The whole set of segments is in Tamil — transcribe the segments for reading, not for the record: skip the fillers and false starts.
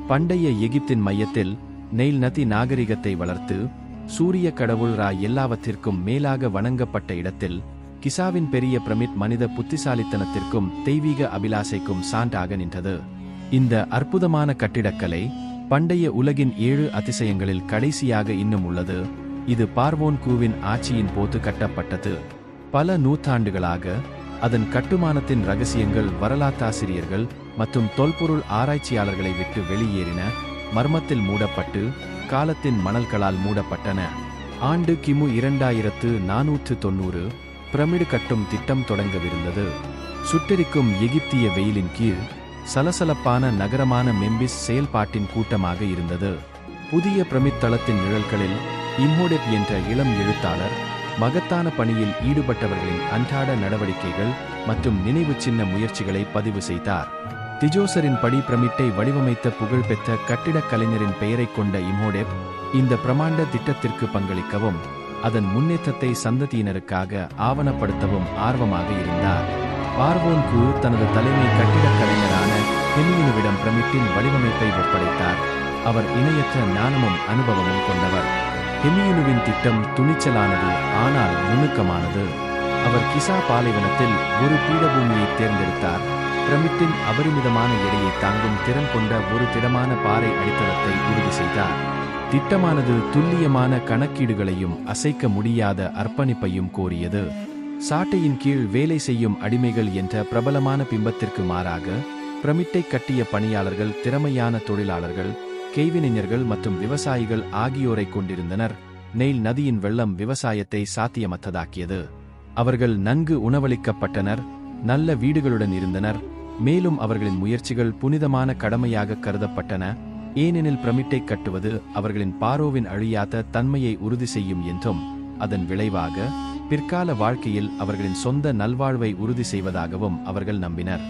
பண்டைய எகிப்தின் மையத்தில் நைல் நதி நாகரிகத்தை வளர்த்து சூரிய கடவுள் ரா எல்லாவற்றிற்கும் மேலாக வணங்கப்பட்ட இடத்தில் கிசாவின் பெரிய பிரமிட் மனித புத்திசாலித்தனத்திற்கும் தெய்வீக அபிலாசைக்கும் சான்றாக நின்றது. இந்த அற்புதமான கட்டிடக்கலை பண்டைய உலகின் 7 அதிசயங்களில் கடைசியாக இன்னும் உள்ளது. இது பார்வோன் கூவின் ஆட்சியின் போது கட்டப்பட்டது. பல நூற்றாண்டுகளாக அதன் கட்டுமானத்தின் ரகசியங்கள் வரலாற்றாசிரியர்கள் மற்றும் தொல்பொருள் ஆராய்ச்சியாளர்களை விட்டு வெளியேறின, மர்மத்தில் மூடப்பட்டு காலத்தின் மணல்களால் மூடப்பட்டன. ஆண்டு கிமு 2490 பிரமிடு கட்டும் திட்டம் தொடங்கவிருந்தது. சுட்டெரிக்கும் எகிப்திய வெயிலின் கீழ் சலசலப்பான நகரமான மெம்பிஸ் செயல்பாட்டின் கூட்டமாக இருந்தது. புதிய பிரமிட் தளத்தின் நிழல்களில் இம்ஹோடெப் என்ற இளம் எழுத்தாளர் மகத்தான பணியில் ஈடுபட்டவர்களின் அன்றாட நடவடிக்கைகள் மற்றும் நினைவு சின்ன முயற்சிகளை பதிவு செய்தார். திஜோசரின் படி பிரமிட்டை வடிவமைத்த புகழ்பெற்ற கட்டிடக் கலைஞரின் பெயரைக் கொண்ட இம்ஹோடெப் இந்த பிரமாண்ட திட்டத்திற்கு பங்களிக்கவும் அதன் முன்னேற்றத்தை சந்ததியினருக்காக ஆவணப்படுத்தவும் ஆர்வமாக இருந்தார். பார்வோன் கூ தனது தலைமை கட்டிடக் கலைஞரான ஹெமியுனுவிடம் பிரமிட்டின் வடிவமைப்பை ஒப்படைத்தார். அவர் இணையற்ற ஞானமும் அனுபவமும் கொண்டவர். ஹெமியுனுவின் திட்டம் துணிச்சலானது, ஆனால் நுணுக்கமானது. அவர் கிசா பாலைவனத்தில் ஒரு பீடபூமியை தேர்ந்தெடுத்தார். பிரமிட்டின் அபரிமிதமான எடையை தாங்கும் திறன் கொண்ட ஒரு திடமான பாறை அடித்தளத்தை உறுதி செய்தார். திட்டமானது துல்லியமான கணக்கீடுகளையும் அசைக்க முடியாத அர்ப்பணிப்பையும் கோரியது. சாட்டையின் கீழ் வேலை செய்யும் அடிமைகள் என்ற பிரபலமான பிம்பத்திற்கு மாறாக பிரமிட்டை கட்டிய பணியாளர்கள் திறமையான தொழிலாளர்கள், கைவினைஞர்கள் மற்றும் விவசாயிகள் ஆகியோரை கொண்டிருந்தனர். நைல் நதியின் வெள்ளம் விவசாயத்தை சாத்தியமற்றதாக்கியது. அவர்கள் நன்கு உணவளிக்கப்பட்டனர், நல்ல வீடுகளுடன் இருந்தனர், மேலும் அவர்களின் முயற்சிகள் புனிதமான கடமையாக கருதப்பட்டன. ஏனெனில் பிரமிட்டை கட்டுவது அவர்களின் பாரோவின் அழியாத தன்மையை உறுதி செய்யும் என்றும் அதன் விளைவாக பிற்கால வாழ்க்கையில் அவர்களின் சொந்த நல்வாழ்வை உறுதி செய்வதாகவும் அவர்கள் நம்பினர்.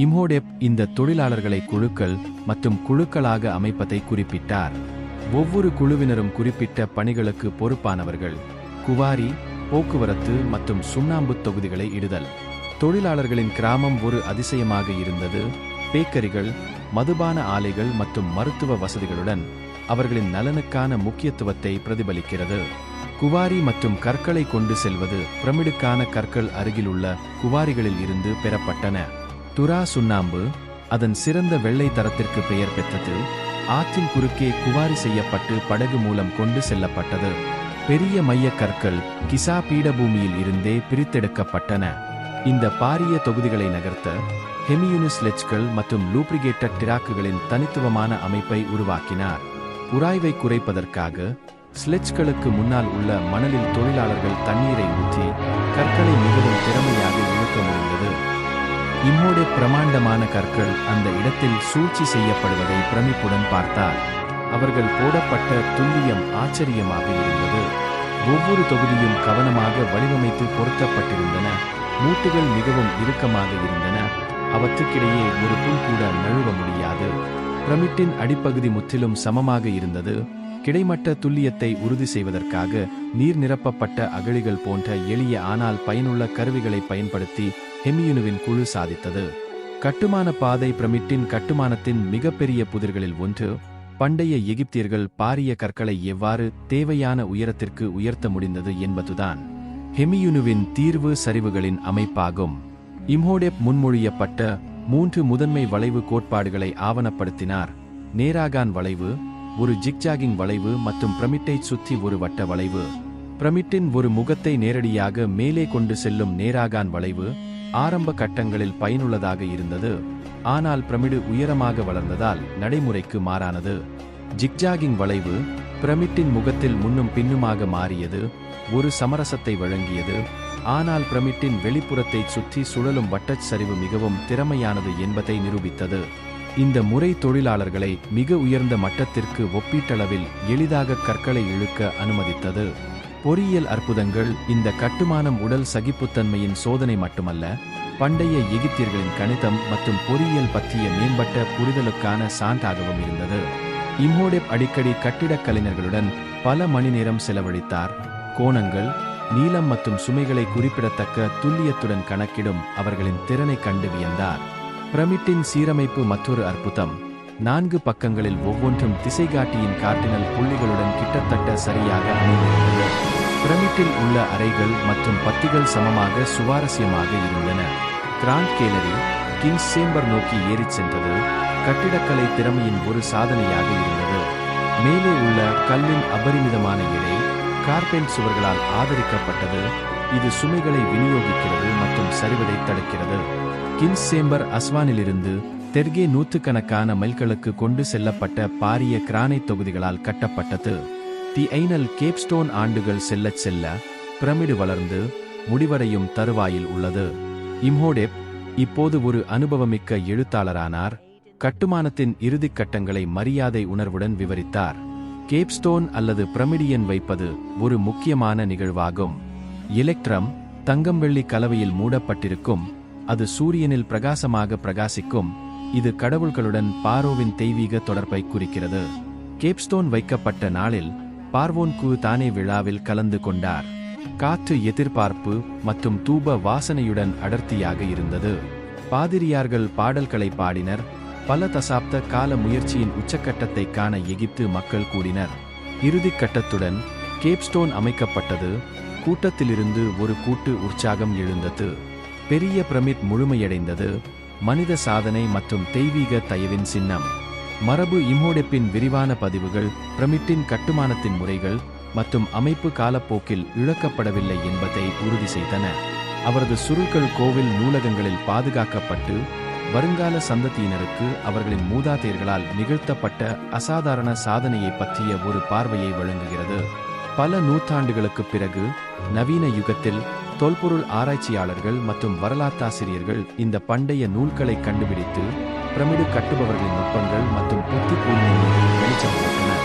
இம்ஹோடெப் இந்த தொழிலாளர்களை குழுக்கள் மற்றும் குழுக்களாக அமைப்பதை குறிப்பிட்டார். ஒவ்வொரு குழுவினரும் குறிப்பிட்ட பணிகளுக்கு பொறுப்பானவர்கள். குவாரி, போக்குவரத்து மற்றும் சுண்ணாம்பு தொகுதிகளை இடுதல். தொழிலாளர்களின் கிராமம் ஒரு அதிசயமாக இருந்தது. பேக்கரிகள், மதுபான ஆலைகள் மற்றும் மருத்துவ வசதிகளுடன் அவர்களின் நலனுக்கான முக்கியத்துவத்தை பிரதிபலிக்கிறது. குவாரி மற்றும் கற்களை கொண்டு செல்வது. பிரமிடுக்கான கற்கள் அருகிலுள்ள குவாரிகளில் இருந்து பெறப்பட்டன. துரா சுண்ணாம்பு அதன் சிறந்த வெள்ளை தரத்திற்கு பெயர் பெற்றது. ஆற்றின் குறுக்கே குவாரி செய்யப்பட்டு படகு மூலம் கொண்டு செல்லப்பட்டது. பெரிய மைய கற்கள் கிசா பீடபூமியில் இருந்தே பிரித்தெடுக்கப்பட்டன. இந்த பாரிய தொகுதிகளை நகர்த்த ஹெமியுனு ஸ்லெட்ஜ்கள் மற்றும் லூப்ரிகேட்டட் டிராக்குகளின் தனித்துவமான அமைப்பை உருவாக்கினார். உராய்வை குறைப்பதற்காக ஸ்லெட்ஜ்களுக்கு முன்னால் உள்ள மணலில் தொழிலாளர்கள் தண்ணீரை ஊற்றி கற்களை மிகவும் திறமையாக இழுக்க முடிந்தது. இம்மோடெப் பிரமாண்டமான கற்கள் அந்த இடத்தில் சூழ்ச்சி செய்யப்படுவதை பிரமிப்புடன் பார்த்தார். அவர்கள் போடப்பட்ட துல்லியம் ஆச்சரியமாக இருந்தது. ஒவ்வொரு தொகுதியும் கவனமாக வடிவமைத்து பொருத்தப்பட்டிருந்தன. மூட்டுகள் மிகவும் இறுக்கமாக இருந்தன. அவற்றுக்கிடையே ஒரு புல் கூட நழுவ முடியாது. பிரமிட்டின் அடிப்பகுதி முற்றிலும் சமமாக இருந்தது. கிடைமட்ட துல்லியத்தை உறுதி செய்வதற்காக நீர் நிரப்பப்பட்ட அகழிகள் போன்ற எளிய ஆனால் பயனுள்ள கருவிகளை பயன்படுத்தி ஹெமியுனுவின் குழு சாதித்தது. கட்டுமான பாதை பிரமிட்டின் கட்டுமானத்தின் மிகப்பெரிய புதிர்களில் ஒன்று. பண்டைய எகிப்தியர்கள் பாரிய கற்களை எவ்வாறு தேவையான உயரத்திற்கு உயர்த்த முடிந்தது என்பதுதான் ஹெமியுனுவின் தீர்வு சரிவுகளின் அமைப்பாகும். இம்ஹோடெப் முன்மொழியப்பட்ட 3 முதன்மை வளைவு கோட்பாடுகளை ஆவணப்படுத்தினார். நேராகான் வளைவு, ஒரு ஜிக்ஜாகிங் வளைவு மற்றும் பிரமிட்டை சுற்றி ஒரு வட்ட வளைவு. பிரமிட்டின் ஒரு முகத்தை நேரடியாக மேலே கொண்டு செல்லும் நேராகான் வளைவு ஆரம்ப கட்டங்களில் பயனுள்ளதாக இருந்தது. ஆனால் பிரமிடு உயரமாக வளர்ந்ததால் நடைமுறைக்கு மாறானது. ஜிக்ஜாகிங் வளைவு பிரமிட்டின் முகத்தில் முன்னும் பின்னுமாக மாறியது, ஒரு சமரசத்தை வழங்கியது. ஆனால் பிரமிட்டின் வெளிப்புறத்தை சுற்றி சுழலும் வட்டச் சரிவு மிகவும் திறமையானது என்பதை நிரூபித்தது. இந்த முறை தொழிலாளர்களை மிக உயர்ந்த மட்டத்திற்கு ஒப்பீட்டளவில் எளிதாக கற்களை இழுக்க அனுமதித்தது. பொறியியல் அற்புதங்கள். இந்த கட்டுமானம் உடல் சகிப்புத்தன்மையின் சோதனை மட்டுமல்ல, பண்டைய எகிப்தியர்களின் கணிதம் மற்றும் பொறியியல் பற்றிய மேம்பட்ட புரிதலுக்கான சான்றாகவும் இருந்தது. இம்ஹோடெப் அடிக்கடி கட்டிடக் கலைஞர்களுடன் பல மணி நேரம் செலவழித்தார். கோணங்கள், நீளம் மற்றும் சுமைகளை குறிப்பிடத்தக்க துல்லியத்துடன் கணக்கிடும் அவர்களின் திறனை கண்டு வியந்தார். பிரமிட்டின் சீரமைப்பு மற்றொரு அற்புதம். 4 பக்கங்களில் ஒவ்வொன்றும் திசைகாட்டியின் கார்டினல் புள்ளிகளுடன் கிட்டத்தட்ட சரியாக அமைந்திருந்தது. பிரமிட்டில் உள்ள அறைகள் மற்றும் பத்திகள் சமமாக சுவாரஸ்யமாக இருந்தன. கிராண்ட் கேலரி கிங்ஸ் சேம்பர் நோக்கி ஏறிச் சென்றது கட்டிடக்கலை திறமையின் ஒரு சாதனையாக இருந்தது. மேலே உள்ள கல்லின் அபரிமிதமான எடை கார்பென்ட் சுவர்களால் ஆதரிக்கப்பட்டது. இது சுமைகளை விநியோகிக்கிறது மற்றும் சரிவதை தடுக்கிறது. கிங்ஸ் சேம்பர் அஸ்வானிலிருந்து தெற்கே நூற்றுக்கணக்கான மைல்களுக்கு கொண்டு செல்லப்பட்ட பாரிய கிரானைட் தொகுதிகளால் கட்டப்பட்டது. தி ஐனல் கேப்ஸ்டோன் ஆண்டுகள் செல்லச் செல்ல பிரமிடு வளர்ந்து முடிவடையும் தருவாயில் உள்ளது. இம்ஹோடெப் இப்போது ஒரு அனுபவமிக்க எழுத்தாளரானார். கட்டுமானத்தின் இறுதிக் கட்டங்களை மரியாதை உணர்வுடன் விவரித்தார். கேப்ஸ்டோன் அல்லது பிரமிடியன் வைப்பது ஒரு முக்கியமான நிகழ்வாகும். எலக்ட்ரம் தங்கம் வெள்ளி கலவையில் மூடப்பட்டிருக்கும். அது சூரியனில் பிரகாசமாக பிரகாசிக்கும். இது கடவுள்களுடன் பாரோவின் தெய்வீக தொடர்பை குறிக்கிறது. கேப்ஸ்டோன் வைக்கப்பட்ட நாளில் பார்வோன் தானே விழாவில் கலந்து கொண்டார். காற்று எதிர்பார்ப்பு மற்றும் தூப வாசனையுடன் அடர்த்தியாக இருந்தது. பாதிரியார்கள் பாடல்களை பாடினர். பல தசாப்த கால முயற்சியின் உச்சக்கட்டத்தை காண எகிப்து மக்கள் கூடினர். இறுதிக் கட்டத்துடன் கேப்ஸ்டோன் அமைக்கப்பட்டது. கூட்டத்திலிருந்து ஒரு கூட்டு உற்சாகம் எழுந்தது. பெரிய பிரமிட் முழுமையடைந்தது. மனித சாதனை மற்றும் தெய்வீக தயவின் சின்னம். மரபு இம்ஹோடெப்பின் விரிவான பதிவுகள் பிரமிட்டின் கட்டுமானத்தின் முறைகள் மற்றும் அமைப்பு காலப்போக்கில் இழக்கப்படவில்லை என்பதை உறுதி செய்தன. அவரது சுருள்கள் கோவில் நூலகங்களில் பாதுகாக்கப்பட்டு வருங்கால சந்ததியினருக்கு அவர்களின் மூதாதையர்களால் நிகழ்த்தப்பட்ட அசாதாரண சாதனையை பற்றிய ஒரு பார்வையை வழங்குகிறது. பல நூற்றாண்டுகளுக்குப் பிறகு நவீன யுகத்தில் தொல்பொருள் ஆராய்ச்சியாளர்கள் மற்றும் வரலாற்றாசிரியர்கள் இந்த பண்டைய நூல்களை கண்டுபிடித்து பிரமிடு கட்டுபவர்களின் நுட்பங்கள் மற்றும் புத்தி கூர்மை மீது வெளிச்சம் போட்டனர்.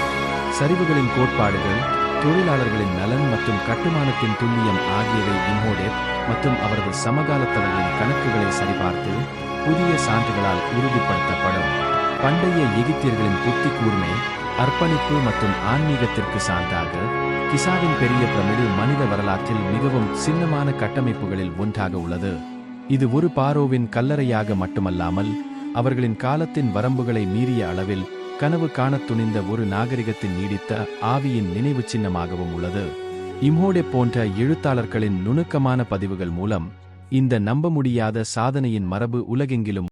சரிவுகளின் கோட்பாடுகள், தொழிலாளர்களின் நலன் மற்றும் கட்டுமானத்தின் துல்லியம் ஆகியவை இம்ஹோடெப் மற்றும் அவரது சமகாலத்தவர்களின் கணக்குகளை சரிபார்த்து புதிய சான்றுகளால் உறுதிப்படுத்தப்படும். பண்டைய எகிப்தியர்களின் புத்தி கூர்மை, அர்ப்பணிப்பு மற்றும் ஆன்மீகத்திற்கு சான்றாக கிசாவின் பெரிய பிரமிடு மனித வரலாற்றில் மிகவும் சின்னமான கட்டமைப்புகளில் ஒன்றாக உள்ளது. இது ஒரு பாரோவின் கல்லறையாக மட்டுமல்லாமல் அவர்களின் காலத்தின் வரம்புகளை மீறிய அளவில் கனவு காணத் துணிந்த ஒரு நாகரிகத்தின் நீடித்த ஆவியின் நினைவு சின்னமாகவும் உள்ளது. இம்ஹோடெப் போன்ற எழுத்தாளர்களின் நுணுக்கமான பதிவுகள் மூலம் இந்த நம்ப முடியாத சாதனையின் மரபு உலகெங்கிலும்